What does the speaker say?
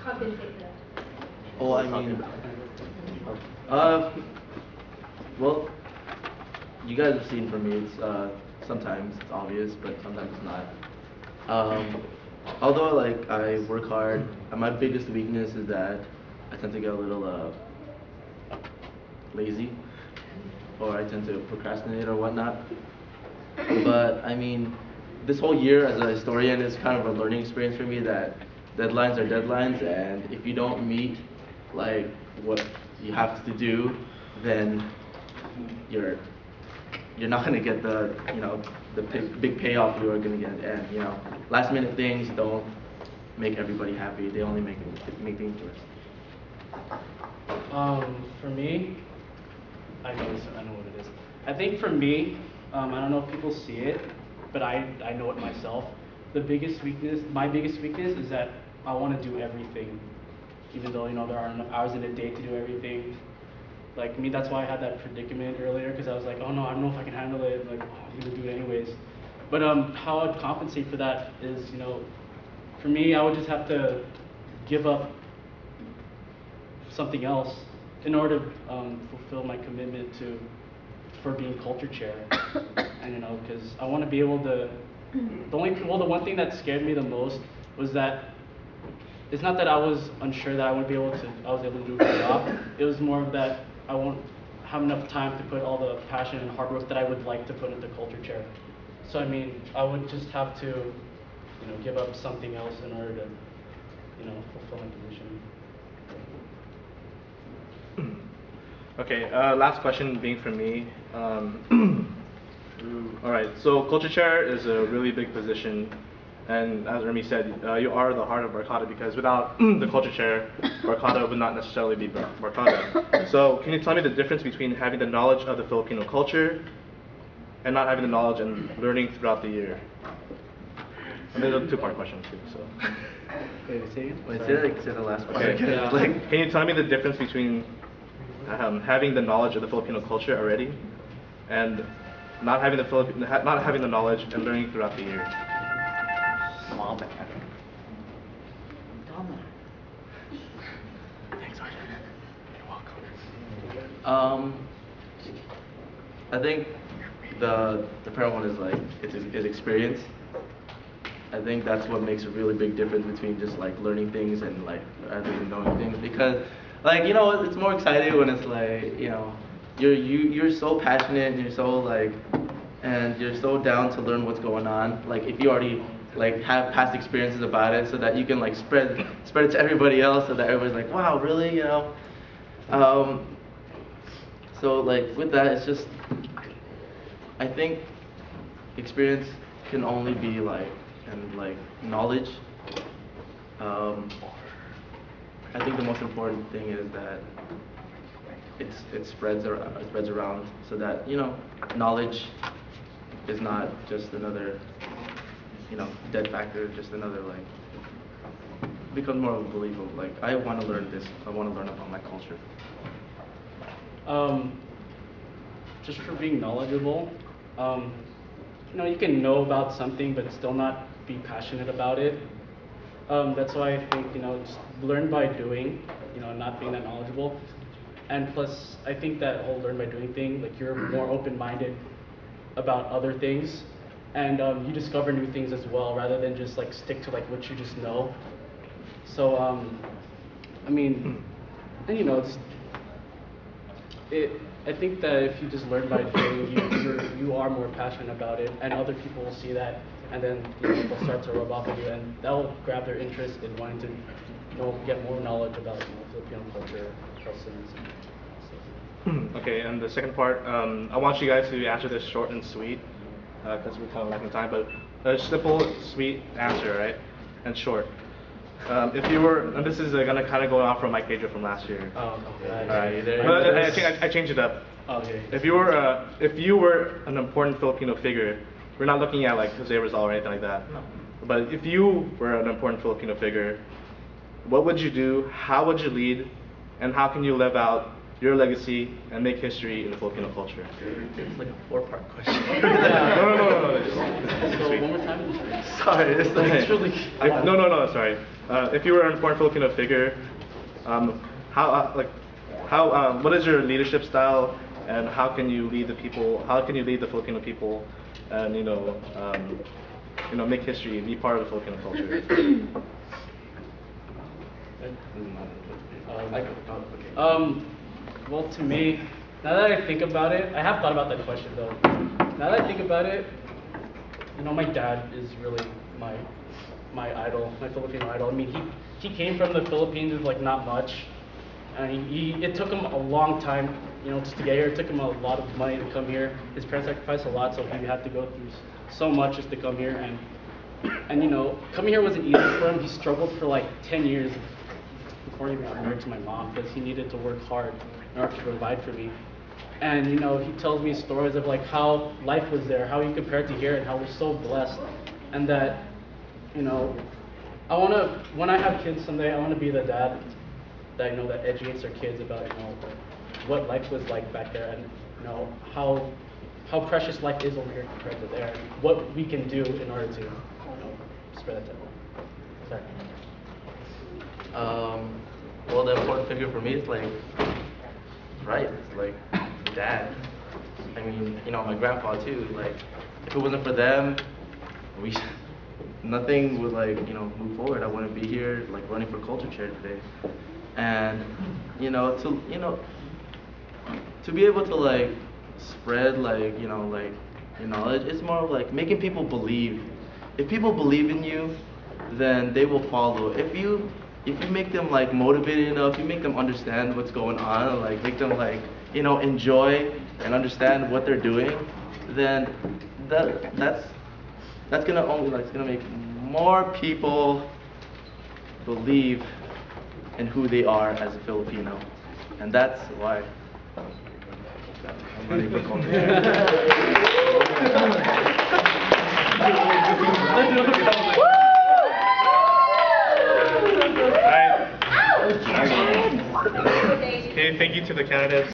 compensate for that? Oh, I mean, uh, well, you guys have seen from me, it's, sometimes it's obvious, but sometimes it's not. Although, like, I work hard, my biggest weakness is that I tend to get a little, lazy, or I tend to procrastinate or whatnot. But I mean, this whole year as a historian is kind of a learning experience for me that deadlines are deadlines, and if you don't meet like what you have to do, then you're you're not gonna get the the big payoff you are gonna get. And last minute things don't make everybody happy. They only make things worse. For me, I know this. I know what it is. I think for me, I don't know if people see it, but I know it myself. My biggest weakness is that I want to do everything, even though there aren't enough hours in a day to do everything. Like me, that's why I had that predicament earlier, because I was like, oh no, I don't know if I can handle it. Like, oh, I'm gonna do it anyways. But how I'd compensate for that is, for me, I would just have to give up something else in order to fulfill my commitment for being culture chair. And because I want to be able to. The one thing that scared me the most was that it's not that I was unsure that I was able to do a good job. It was more of that I won't have enough time to put all the passion and hard work that I would like to put into culture chair. So I mean, I would just have to, give up something else in order to, fulfill my position. Okay, last question being from me. All right, so culture chair is a really big position, and as Ermie said, you are the heart of Barcata, because without the culture chair, Barcata would not necessarily be Barcata. So can you tell me the difference between having the knowledge of the Filipino culture and not having the knowledge and learning throughout the year? And there's a two-part question too. So. Wait, say it. Wait, say the last part. Okay. Yeah. Can you tell me the difference between having the knowledge of the Filipino culture already and not having the knowledge and learning throughout the year? Thanks, Arjun. You're welcome. I think the parent one is like it's experience. I think that's what makes a really big difference between just like learning things and like rather than knowing things, because like it's more exciting when it's like you're so passionate and you're so like and you're so down to learn what's going on. Like if you already like have past experiences about it, so that you can like spread it to everybody else, so that everybody's like, wow, really, So like with that, it's just I think experience can only be like and like knowledge. I think the most important thing is that it spreads around, so that knowledge is not just another dead factor, just another like becomes more of a belief of like I want to learn this, I want to learn about my culture. Just for being knowledgeable, you can know about something but still not be passionate about it. That's why I think just learn by doing, not being that knowledgeable. And plus, I think that whole learn by doing thing, like you're more open-minded about other things, and you discover new things as well, rather than just like stick to like what you just know. So I mean, and I think that if you just learn by doing, you are more passionate about it, and other people will see that, and then they'll start to rub off on you, and that'll grab their interest in wanting to get more knowledge about Filipino culture, customs, and stuff. Okay, and the second part, I want you guys to answer this short and sweet, because we're kind of lacking time, but a simple, sweet answer, right? And short. If you were, and this is gonna kind of go off from my pager from last year. Oh, okay. But I changed it up. Okay. If you were an important Filipino figure, we're not looking at like Jose Rizal or anything like that. No. But if you were an important Filipino figure, what would you do? How would you lead? And how can you live out your legacy and make history in the Filipino culture? It's like a 4-part question. No. So one more time. Sorry, it's like truly. No, sorry. if you were an important Filipino figure, what is your leadership style, and how can you lead the people? How can you lead the Filipino people, and make history, be part of the Filipino culture? Well, to me, now that I think about it, I have thought about that question though. Now that I think about it, my dad is really my idol, my Filipino idol. I mean, he came from the Philippines with like not much, and it took him a long time, just to get here. It took him a lot of money to come here. His parents sacrificed a lot, so he had to go through so much just to come here. And coming here wasn't easy for him. He struggled for like 10 years before he got married to my mom because he needed to work hard in order to provide for me. And he tells me stories of like how life was there, how he compared to here, and how we're so blessed, and that when I have kids someday, I want to be the dad that that educates their kids about what life was like back there, and how precious life is over here compared to there, and what we can do in order to spread that type of. Sorry. Well, the important figure for me is like, right, it's like dad. I mean, my grandpa too. Like, if it wasn't for them, nothing would move forward. I wouldn't be here like running for culture chair today. And to be able to like spread knowledge, it's more of like making people believe. If people believe in you, then they will follow. If you make them like motivated enough, you make them understand what's going on, like make them enjoy and understand what they're doing, then that's gonna it's gonna make more people believe in who they are as a Filipino, and that's why I'm running for culture. Okay, thank you to the candidates.